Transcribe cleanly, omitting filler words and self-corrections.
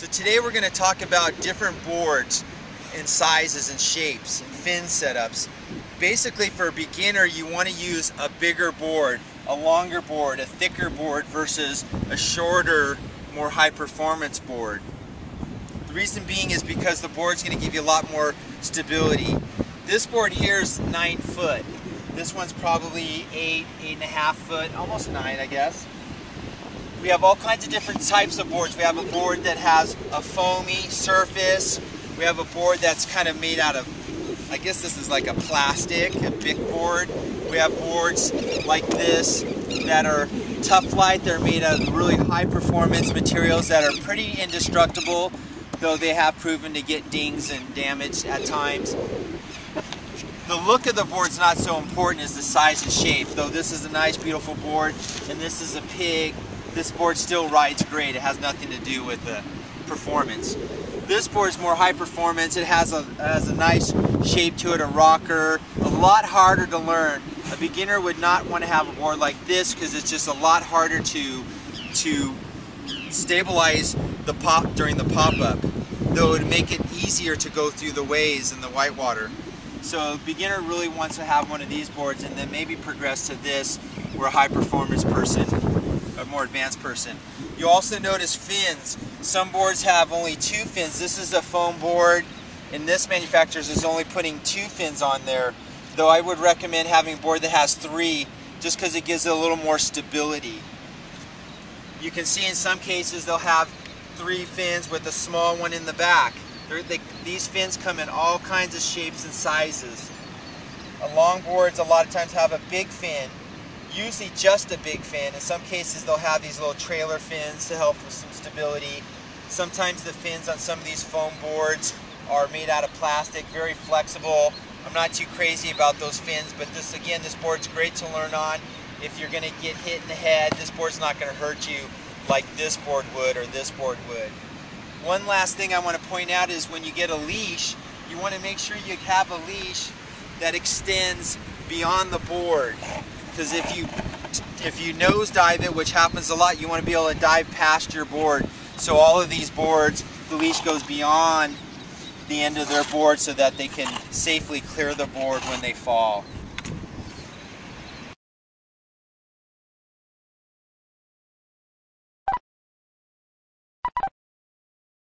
So today we're going to talk about different boards and sizes and shapes and fin setups. Basically, for a beginner, you want to use a bigger board, a longer board, a thicker board versus a shorter, more high performance board. The reason being is because the board's going to give you a lot more stability. This board here is 9 foot. This one's probably 8.5 foot, almost 9, I guess. We have all kinds of different types of boards. We have a board that has a foamy surface. We have a board that's kind of made out of, I guess this is like a plastic, a big board. We have boards like this that are tough light. They're made out of really high performance materials that are pretty indestructible, though they have proven to get dings and damage at times. The look of the board's not so important as the size and shape, though this is a nice beautiful board and this is a pig. This board still rides great. It has nothing to do with the performance. This board is more high performance. It has a nice shape to it, a rocker, a lot harder to learn. A beginner would not want to have a board like this because it's just a lot harder to stabilize the pop during the pop-up, though it would make it easier to go through the waves in the whitewater. So a beginner really wants to have one of these boards and then maybe progress to this, where a high performance person, a more advanced person. You also notice fins. Some boards have only 2 fins. This is a foam board, and this manufacturer's is only putting 2 fins on there, though I would recommend having a board that has 3 just because it gives it a little more stability. You can see in some cases they'll have 3 fins with a small one in the back. These fins come in all kinds of shapes and sizes. Longboards a lot of times have a big fin, usually just a big fin. In some cases they'll have these little trailer fins to help with some stability. Sometimes the fins on some of these foam boards are made out of plastic, very flexible. I'm not too crazy about those fins, but this board's great to learn on. If you're going to get hit in the head, this board's not going to hurt you like this board would or this board would. One last thing I want to point out is when you get a leash, you want to make sure you have a leash that extends beyond the board. Because if you nosedive it, which happens a lot, you want to be able to dive past your board. So all of these boards, the leash goes beyond the end of their board so that they can safely clear the board when they fall.